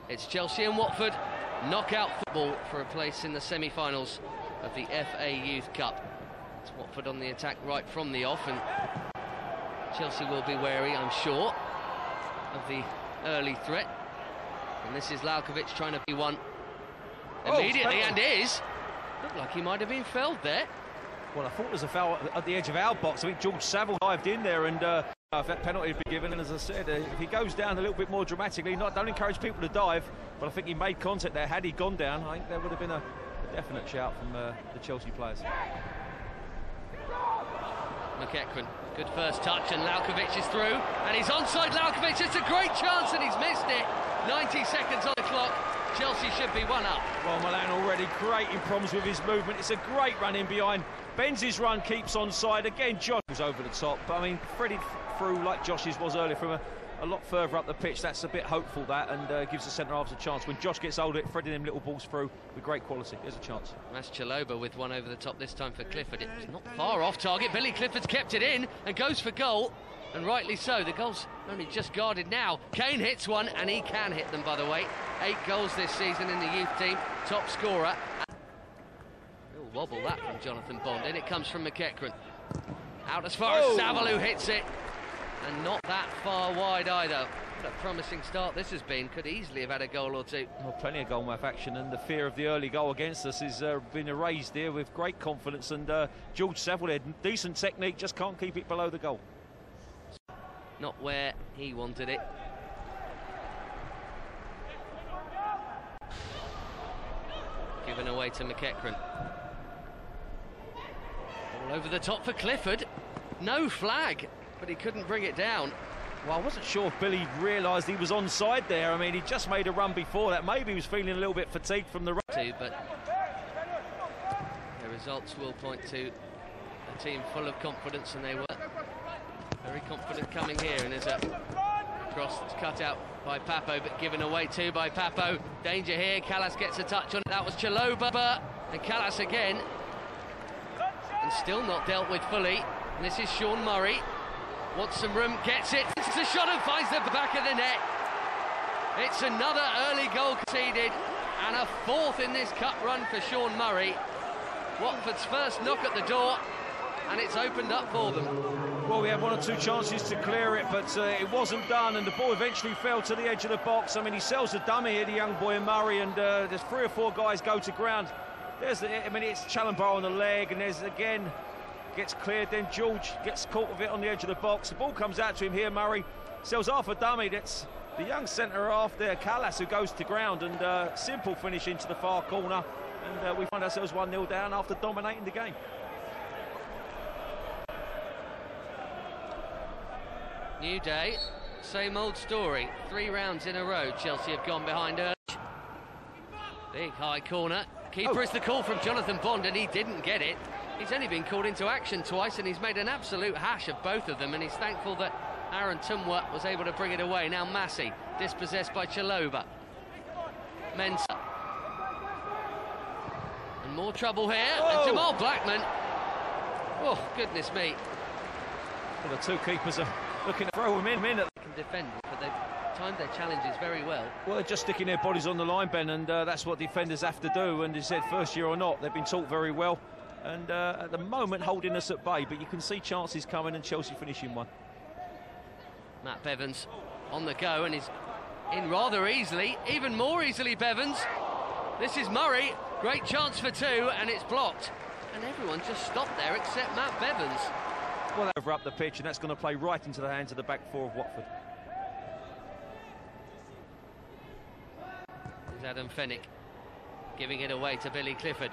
It's Chelsea and Watford, knockout football for a place in the semi-finals of the FA Youth Cup. It's Watford on the attack right from the off, and Chelsea will be wary, I'm sure, of the early threat. And this is Lalkovic trying to be one immediately, and is. Looked like he might have been fouled there. Well, I thought there was a foul at the edge of our box. I think George Saville dived in there, and if that penalty had been given, and as I said, if he goes down a little bit more dramatically, don't encourage people to dive, but I think he made contact there. Had he gone down, I think there would have been a definite shout from the Chelsea players. McEachran, good first touch, and Lalkovic is through, and he's onside. Lalkovic, it's a great chance, and he's missed it. 90 seconds on the clock. Chelsea should be one up. Well, Milan already creating problems with his movement. It's a great run in behind. Benz's run keeps onside. Again, Josh was over the top, but I mean, threaded through like Josh's was earlier from a lot further up the pitch. That's a bit hopeful, that, and gives the centre-halves a chance. When Josh gets hold of it, threading them little balls through with great quality. There's a chance. That's Chalobah with one over the top this time for Clifford. It's not far off target. Billy Clifford's kept it in and goes for goal, and rightly so. The goal's only just guarded now. Kane hits one, and he can hit them, by the way. 8 goals this season in the youth team, top scorer. Real wobble that from Jonathan Bond. In it comes from McEachran. Out as far as Saville, who hits it. And not that far wide either. What a promising start this has been. Could easily have had a goal or two. Well, plenty of goal-mouth action, and the fear of the early goal against us has been erased here with great confidence. And George Saville had decent technique, just can't keep it below the goal. Not where he wanted it. Given away to McEachran. All over the top for Clifford. No flag, but he couldn't bring it down. Well, I wasn't sure if Billy realised he was onside there. I mean, he just made a run before that. Maybe he was feeling a little bit fatigued from the run. But the results will point to a team full of confidence, and they were very confident coming here. And there's a cross that's cut out by Pappoe, but given away too by Pappoe. Danger here. Callas gets a touch on it. That was Chalobah, and Callas again, and still not dealt with fully. And this is Sean Murray. Wants some room, gets it. It's a shot and finds the back of the net. It's another early goal conceded, and a 4th in this cup run for Sean Murray. Watford's first knock at the door, and it's opened up for them. Well, we had 1 or 2 chances to clear it, but it wasn't done, and the ball eventually fell to the edge of the box. I mean, he sells a dummy here, the young boy Murray, and there's 3 or 4 guys go to ground. It's Chalobah on the leg, and there's again, gets cleared, then George gets caught with it on the edge of the box. The ball comes out to him here, Murray sells half a dummy. That's the young centre-half there, Callas, who goes to ground, and simple finish into the far corner, and we find ourselves 1-0 down after dominating the game. New day, same old story. 3 rounds in a row, Chelsea have gone behind early. Big high corner. Keeper is the call from Jonathan Bond, and he didn't get it. He's only been called into action twice, and he's made an absolute hash of both of them, and he's thankful that Aaron Tumwa was able to bring it away. Now Massey, dispossessed by Chalobah. Mensah. And more trouble here, and Jamal Blackman. Oh, goodness me. Well, the 2 keepers are looking to throw him in. They can defend, but they've timed their challenges very well. Well, they're just sticking their bodies on the line, Ben, and that's what defenders have to do. And he said, first year or not, they've been taught very well. And at the moment, holding us at bay, but you can see chances coming, and Chelsea finishing one. Matt Bevans on the go, and he's in rather easily, even more easily, Bevans. This is Murray, great chance for 2, and it's blocked. And everyone just stopped there except Matt Bevans. Well, over up the pitch, and that's going to play right into the hands of the back 4 of Watford. There's Adam Fenwick giving it away to Billy Clifford.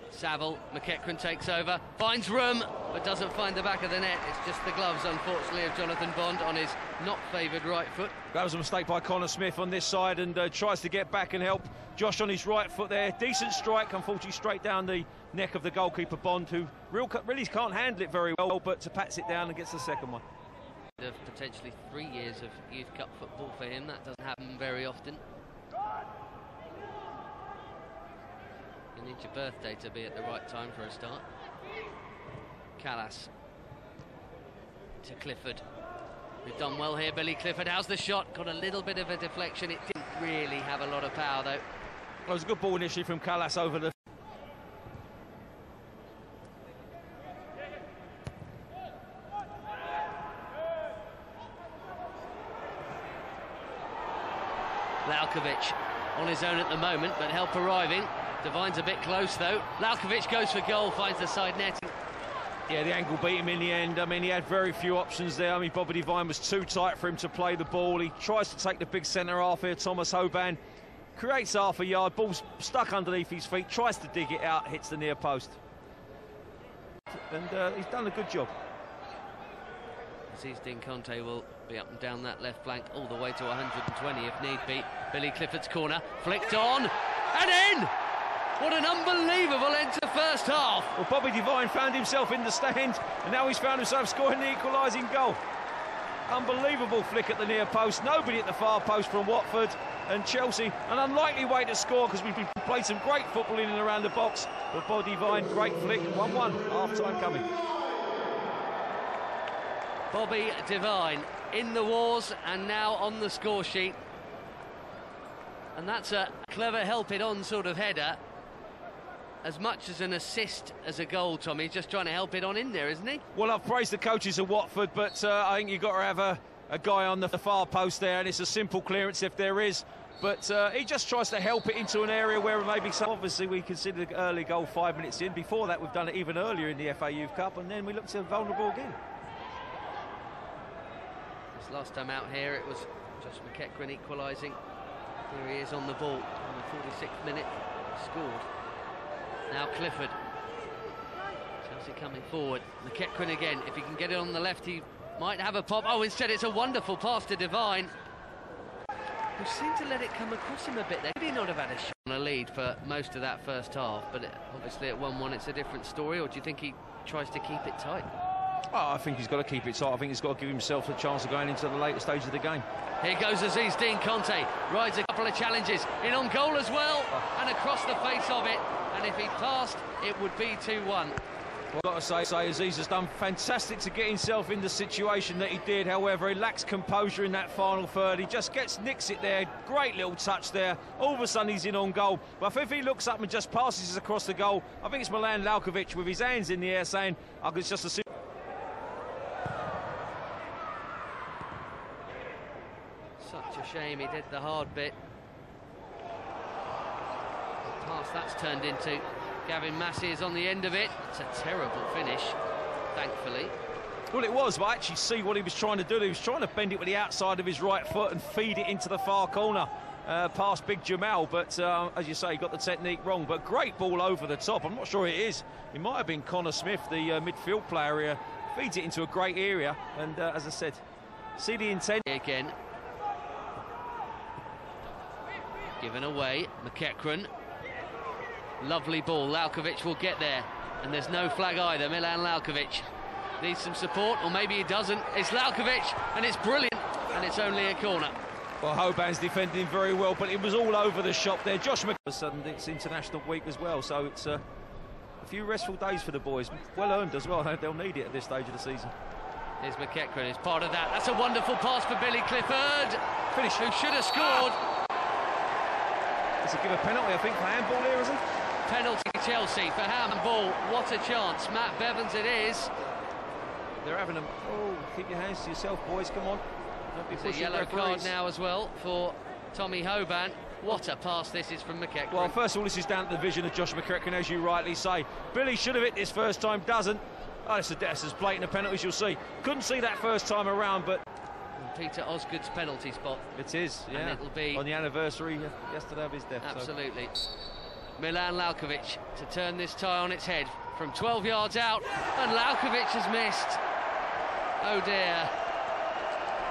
Saville, McEachran takes over, finds room, but doesn't find the back of the net. It's just the gloves, unfortunately, of Jonathan Bond on his not favoured right foot. That was a mistake by Connor Smith on this side, and tries to get back and help Josh on his right foot there. Decent strike, unfortunately, straight down the neck of the goalkeeper, Bond, who really can't handle it very well, but pats it down and gets the second one. Potentially 3 years of Youth Cup football for him. That doesn't happen very often. You need your birthday to be at the right time for a start. Callas to Clifford. We've done well here, Billy Clifford. How's the shot? Got a little bit of a deflection. It didn't really have a lot of power, though. Well, it was a good ball initially from Callas over the... Lalkovic on his own at the moment, but help arriving. Devyne's a bit close, though. Lalkovic goes for goal, finds the side net. Yeah, the angle beat him in the end. I mean, he had very few options there. I mean, Bobby Devyne was too tight for him to play the ball. He tries to take the big centre half here. Tomas Hoban creates half a yard. Ball's stuck underneath his feet. Tries to dig it out. Hits the near post. And he's done a good job. Aziz Deen-Conteh will be up and down that left flank all the way to 120 if need be. Billy Clifford's corner. Flicked on. And in! What an unbelievable end to the first half. Well, Bobby Devyne found himself in the stand, and now he's found himself scoring the equalising goal. Unbelievable flick at the near post. Nobody at the far post from Watford, and Chelsea, an unlikely way to score because we've played some great football in and around the box. But Bobby Devyne, great flick, 1-1, half-time coming. Bobby Devyne in the wars and now on the score sheet. And that's a clever help-it-on sort of header. As much as an assist as a goal, Tommy. He's just trying to help it on in there, isn't he? Well, I've praised the coaches of Watford, but I think you've got to have a guy on the far post there, and it's a simple clearance if there is. But he just tries to help it into an area where maybe some... Obviously, we considered the early goal 5 minutes in. Before that, we've done it even earlier in the FA Youth Cup, and then we looked vulnerable again. This last time out here, it was Josh McEachran equalising. Here he is on the ball in the 46th minute. Scored. Now Clifford. Chelsea coming forward. McEachran again. If he can get it on the left, he might have a pop. Oh, instead it's a wonderful pass to Devyne, who seemed to let it come across him a bit there. Maybe not have had a shot on a lead for most of that first half, but obviously at 1-1 it's a different story. Or do you think he tries to keep it tight? Oh, I think he's got to keep it tight. I think he's got to give himself a chance of going into the later stage of the game. Here goes Aziz Deen-Conteh. Rides a couple of challenges. In on goal as well, and across the face of it. And if he passed, it would be 2-1. Well, I've got to say Aziz has done fantastic to get himself in the situation that he did. However, he lacks composure in that final third. He just nicks it there. Great little touch there. All of a sudden, he's in on goal. But if he looks up and just passes across the goal, I think it's Milan Lalkovic with his hands in the air saying, I could just assume. Such a shame he did the hard bit. Pass that's turned into. Gavin Massey is on the end of it. It's a terrible finish, thankfully. Well, it was, but I actually see what he was trying to do. He was trying to bend it with the outside of his right foot and feed it into the far corner past big Jamal. But as you say, he got the technique wrong. But great ball over the top. I'm not sure it is. It might have been Connor Smith, the midfield player here. Feeds it into a great area. And as I said, see the intent. Again. Given away, McEachran. Lovely ball, Lalkovic will get there. And there's no flag either, Milan Lalkovic. Needs some support, or maybe he doesn't. It's Lalkovic, and it's brilliant, and it's only a corner. Well, Hoban's defending very well, but it was all over the shop there. Josh McEachran, it's international week as well, so it's a few restful days for the boys. Well earned as well, they'll need it at this stage of the season. Here's McEachran, it's part of that. That's a wonderful pass for Billy Clifford. Finish. Who should have scored. Does it give a penalty, I think, for handball here, is it? Penalty Chelsea for handball. What a chance. Matt Bevans it is. They're having a... Oh, keep your hands to yourself, boys, come on. Don't be pushing a yellow referees. card now as well for Tommy Hoban. What a pass this is from McEachran. Well, first of all, this is down to the vision of Josh McEachran, as you rightly say. Billy should have hit this first time, doesn't. Oh, it's as blatant a penalty as you'll see. Couldn't see that first time around, but... Peter Osgood's penalty spot. It is, yeah. And it'll be... on the anniversary yesterday of his death. Absolutely. So. Milan Lalkovic to turn this tie on its head from 12 yards out, and Lalkovic has missed. Oh dear.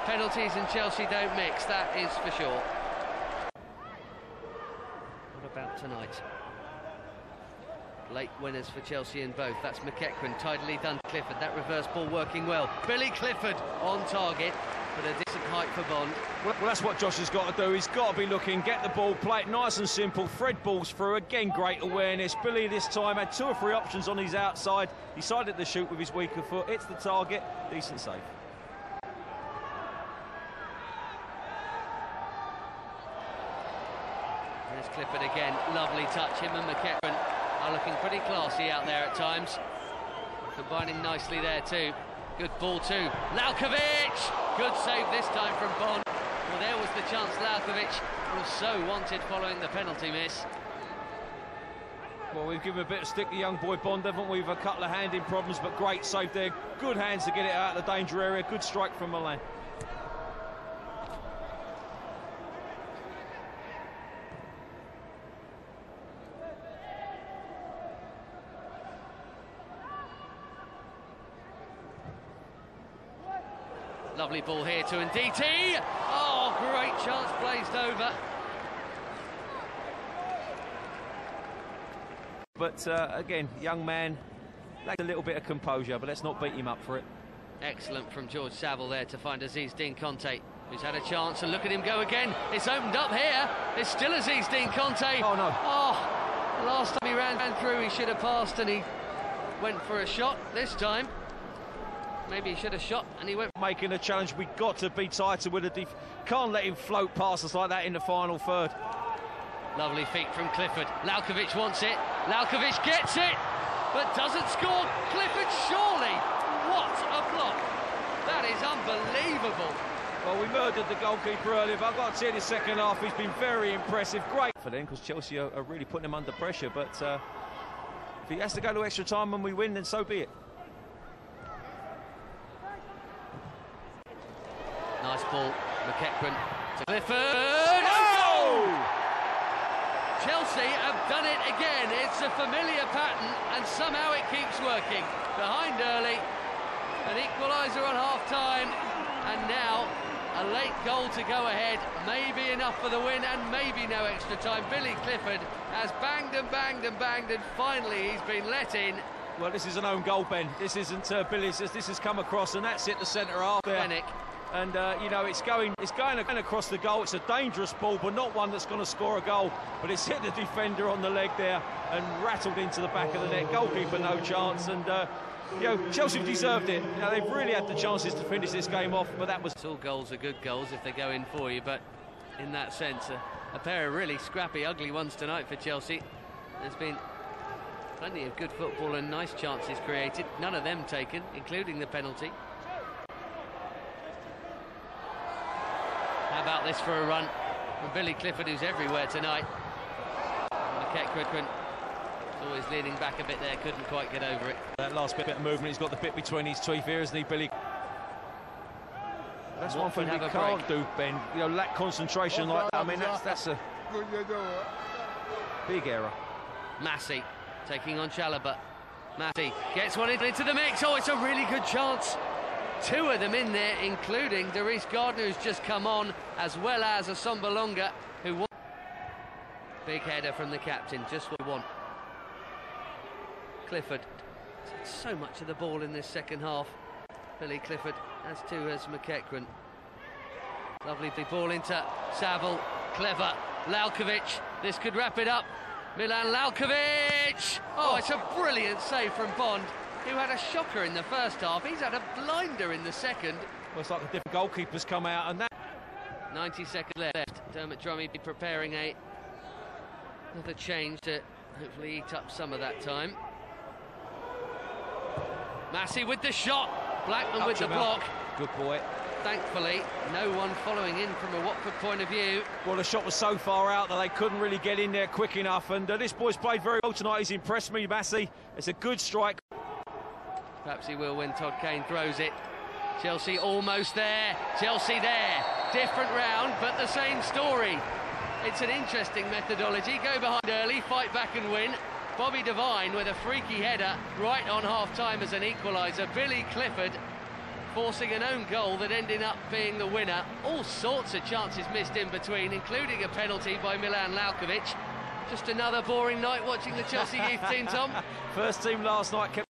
Penalties and Chelsea don't mix, that is for sure. What about tonight? Late winners for Chelsea in both. That's McEachran, tidily done to Clifford. That reverse ball working well. Billy Clifford on target, but a decent height for Bond. Well, that's what Josh has got to do. He's got to be looking, get the ball, play it nice and simple, thread balls through. Again, great awareness. Billy this time had 2 or 3 options on his outside. Decided to shoot with his weaker foot. Hits the target. Decent save. Here's Clifford again, lovely touch. Him and McEachran are looking pretty classy out there at times. Combining nicely there too. Good ball too. Lalkovic! Good save this time from Bond. Well, there was the chance. Lalkovic was so wanted following the penalty miss. Well, we've given a bit of stick to young boy Bond, haven't we? With a couple of handing problems, but great save there. Good hands to get it out of the danger area. Good strike from Milan. Lovely ball here to Nditi. Oh, great chance blazed over. But again, young man, lacked a little bit of composure, but let's not beat him up for it. Excellent from George Saville there to find Aziz Deen-Conteh, who's had a chance, and look at him go again. It's opened up here. It's still Aziz Deen-Conteh. Oh no. Oh, last time he ran through, he should have passed, and he went for a shot. This time, maybe he should have shot, and he went. Making a challenge, we've got to be tighter with the can't let him float past us like that in the final third. Lovely feet from Clifford. Lalkovic wants it. Lalkovic gets it, but doesn't score. Clifford, surely. What a block. That is unbelievable. Well, we murdered the goalkeeper earlier, but I've got to say, the second half, he's been very impressive. Great for them, because Chelsea are really putting him under pressure. But if he has to go to extra time and we win, then so be it. Nice ball. McEachran to Clifford. Oh! Chelsea have done it again. It's a familiar pattern, and somehow it keeps working. Behind early, an equaliser on half-time, and now a late goal to go ahead. Maybe enough for the win, and maybe no extra time. Billy Clifford has banged and banged and banged, and finally he's been let in. Well, this is an own goal, Ben. This isn't Billy's. This has come across, and that's it, the centre half there. Fenwick. And you know, it's going across the goal. It's a dangerous ball, but not one that's going to score a goal. But it's hit the defender on the leg there and rattled into the back of the net. Goalkeeper no chance, and you know, Chelsea deserved it. You know, they've really had the chances to finish this game off, but that was. All goals are good goals if they go in for you, but in that sense, a pair of really scrappy, ugly ones tonight for Chelsea. There's been plenty of good football and nice chances created. None of them taken, including the penalty. How about this for a run from Billy Clifford, who's everywhere tonight. McEachran always leaning back a bit there, couldn't quite get over it. That last bit of movement, he's got the bit between his teeth here, isn't he, Billy? That's one thing we can't do, Ben. You know, lack concentration like that. I mean, that's a big error. Massey taking on Chalobah. Massey gets one into the mix. Oh, it's a really good chance. Two of them in there, including Darius Gardner, who's just come on, as well as Asombalonga, who won. Big header from the captain, just what we want. Clifford, so much of the ball in this second half. Billy Clifford, as too has McEachran. Lovely big ball into Saville, clever. Lalkovic, this could wrap it up. Milan Lalkovic! Oh, it's a brilliant save from Bond, who had a shocker in the first half. He's had a blinder in the second. Well, it's like the different goalkeepers come out, and that. 90 seconds left. Dermot Drummy be preparing another change to hopefully eat up some of that time. Massey with the shot. Blackman with the block. Good boy. Thankfully, no one following in from a Watford point of view. Well, the shot was so far out that they couldn't really get in there quick enough, and this boy's played very well tonight. He's impressed me, Massey. It's a good strike. Perhaps he will when Todd Kane throws it. Chelsea almost there. Chelsea there. Different round, but the same story. It's an interesting methodology. Go behind early, fight back and win. Bobby Devyne with a freaky header right on half-time as an equaliser. Billy Clifford forcing an own goal that ended up being the winner. All sorts of chances missed in between, including a penalty by Milan Lalkovic. Just another boring night watching the Chelsea youth team, Tom. First team last night kept